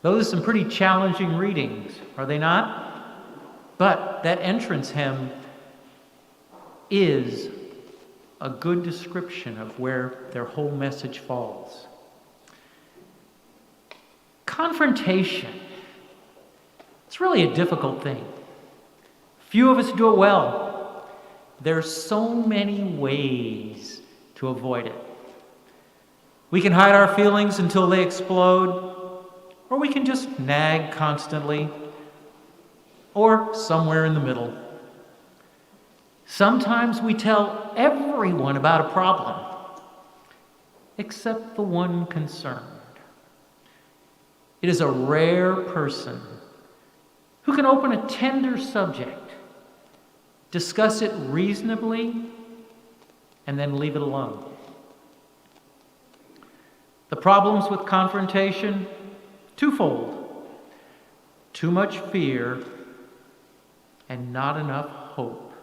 Those are some pretty challenging readings, are they not? But that entrance hymn is a good description of where their whole message falls. Confrontation. It's really a difficult thing. Few of us do it well. There are so many ways to avoid it. We can hide our feelings until they explode, or we can just nag constantly, or somewhere in the middle. Sometimes we tell everyone about a problem, except the one concerned. It is a rare person who can open a tender subject, discuss it reasonably, and then leave it alone. The problems with confrontation, twofold: too much fear and not enough hope.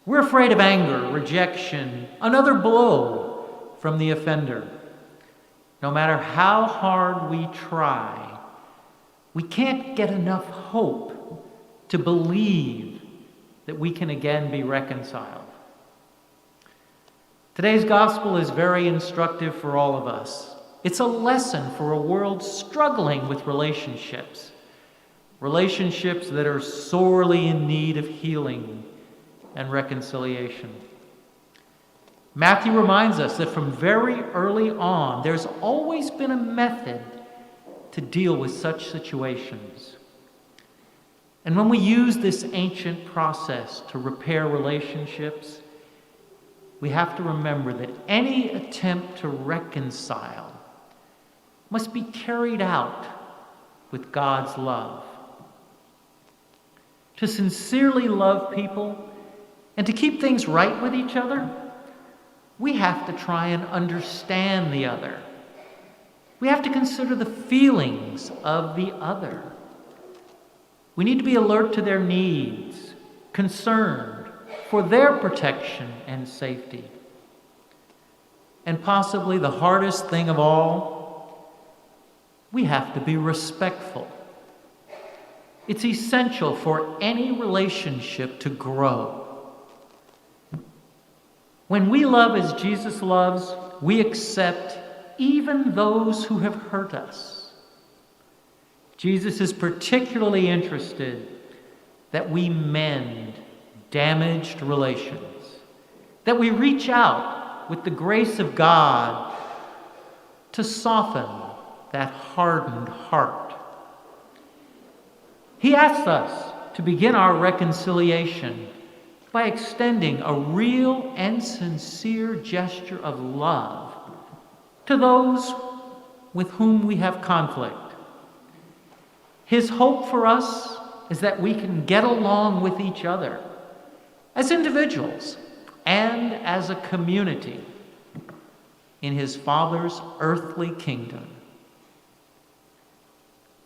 We're afraid of anger, rejection, another blow from the offender. No matter how hard we try, we can't get enough hope to believe that we can again be reconciled. Today's gospel is very instructive for all of us. It's a lesson for a world struggling with relationships that are sorely in need of healing and reconciliation. Matthew reminds us that from very early on, there's always been a method to deal with such situations. And when we use this ancient process to repair relationships, we have to remember that any attempt to reconcile must be carried out with God's love. To sincerely love people and to keep things right with each other, we have to try and understand the other. We have to consider the feelings of the other. We need to be alert to their needs, concerned for their protection and safety. And possibly the hardest thing of all, we have to be respectful. It's essential for any relationship to grow. When we love as Jesus loves, we accept even those who have hurt us. Jesus is particularly interested that we mend damaged relations, that we reach out with the grace of God to soften that hardened heart. He asks us to begin our reconciliation by extending a real and sincere gesture of love to those with whom we have conflict. His hope for us is that we can get along with each other as individuals and as a community in his Father's earthly kingdom.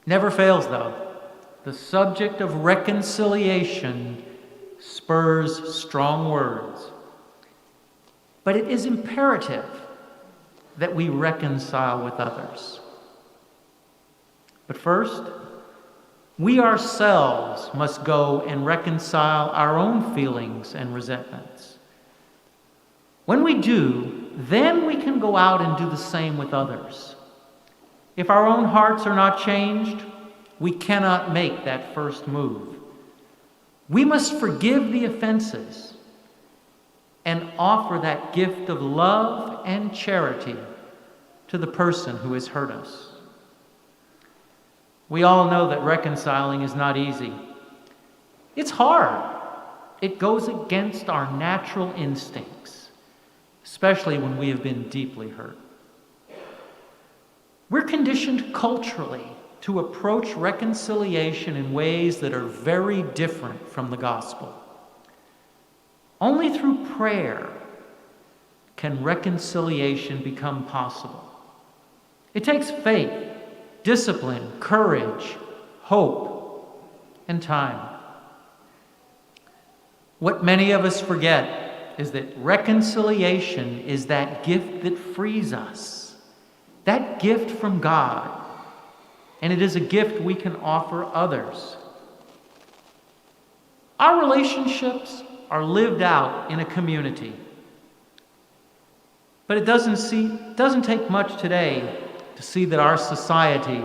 Never fails, though. The subject of reconciliation spurs strong words. But it is imperative that we reconcile with others. But first, we ourselves must go and reconcile our own feelings and resentments. When we do, then we can go out and do the same with others. If our own hearts are not changed, we cannot make that first move. We must forgive the offenses and offer that gift of love and charity to the person who has hurt us. We all know that reconciling is not easy. It's hard. It goes against our natural instincts, especially when we have been deeply hurt. We're conditioned culturally to approach reconciliation in ways that are very different from the gospel. Only through prayer can reconciliation become possible. It takes faith, discipline, courage, hope, and time. What many of us forget is that reconciliation is that gift that frees us, that gift from God and it is a gift we can offer others. Our relationships are lived out in a community. But it doesn't take much today to see that our society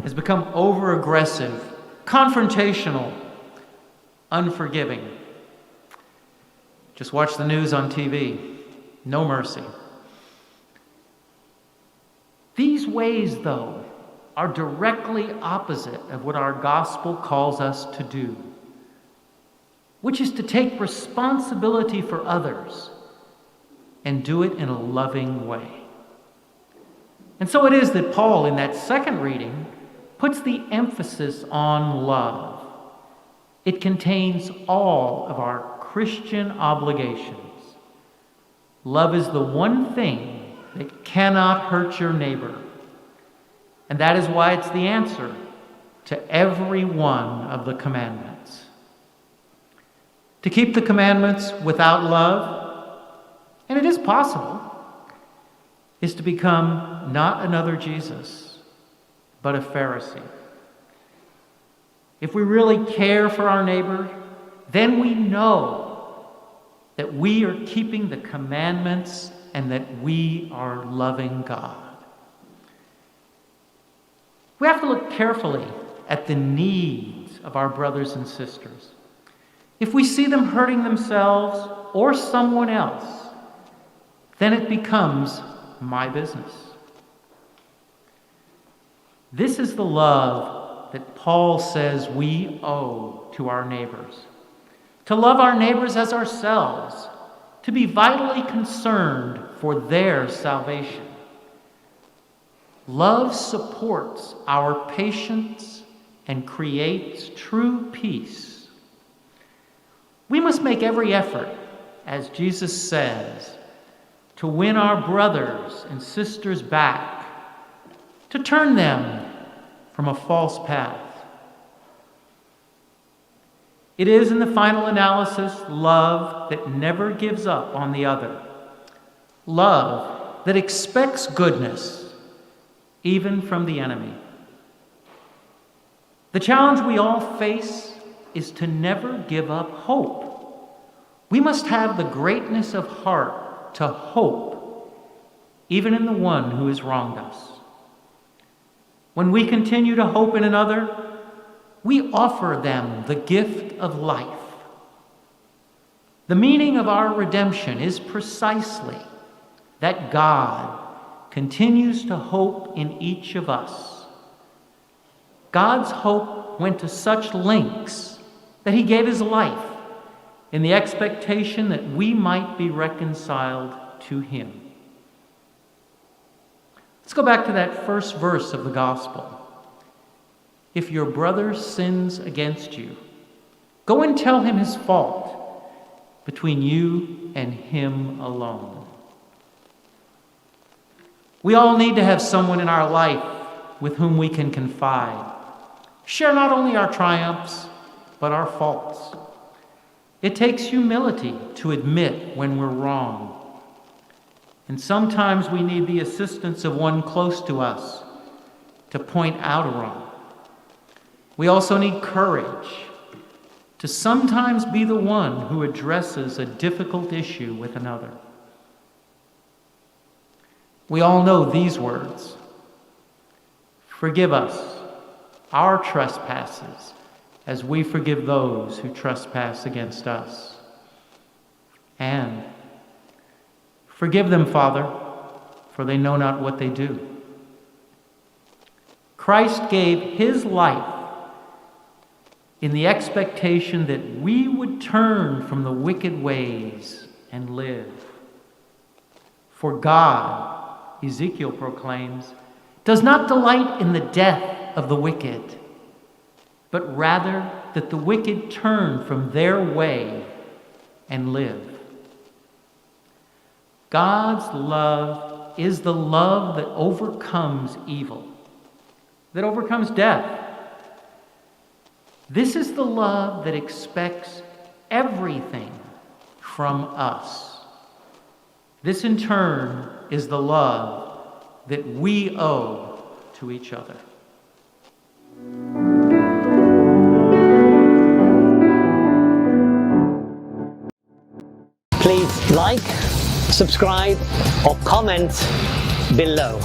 has become over-aggressive, confrontational, unforgiving. Just watch the news on TV. No mercy. These ways, though, are directly opposite of what our gospel calls us to do, which is to take responsibility for others and do it in a loving way. And so it is that Paul, in that second reading, puts the emphasis on love. It contains all of our Christian obligations. Love is the one thing that cannot hurt your neighbor. And that is why it's the answer to every one of the commandments. To keep the commandments without love, and it is possible, is to become not another Jesus, but a Pharisee. If we really care for our neighbor, then we know that we are keeping the commandments and that we are loving God. We have to look carefully at the needs of our brothers and sisters. If we see them hurting themselves or someone else, then it becomes my business. This is the love that Paul says we owe to our neighbors. To love our neighbors as ourselves, to be vitally concerned for their salvation. Love supports our patience and creates true peace. We must make every effort, as Jesus says, to win our brothers and sisters back, to turn them from a false path. It is, in the final analysis, love that never gives up on the other. Love that expects goodness, even from the enemy. The challenge we all face is to never give up hope. We must have the greatness of heart to hope, even in the one who has wronged us. When we continue to hope in another, we offer them the gift of life. The meaning of our redemption is precisely that God continues to hope in each of us. God's hope went to such lengths that he gave his life in the expectation that we might be reconciled to him. Let's go back to that first verse of the gospel. If your brother sins against you, go and tell him his fault between you and him alone. We all need to have someone in our life with whom we can confide. Share not only our triumphs, but our faults. It takes humility to admit when we're wrong. And sometimes we need the assistance of one close to us to point out a wrong. We also need courage to sometimes be the one who addresses a difficult issue with another. We all know these words. Forgive us our trespasses as we forgive those who trespass against us. And forgive them, Father, for they know not what they do. Christ gave his life in the expectation that we would turn from the wicked ways and live. For God, Ezekiel proclaims, does not delight in the death of the wicked, but rather that the wicked turn from their way and live. God's love is the love that overcomes evil, that overcomes death. This is the love that expects everything from us. This, in turn, is the love that we owe to each other. please like, subscribe or comment below.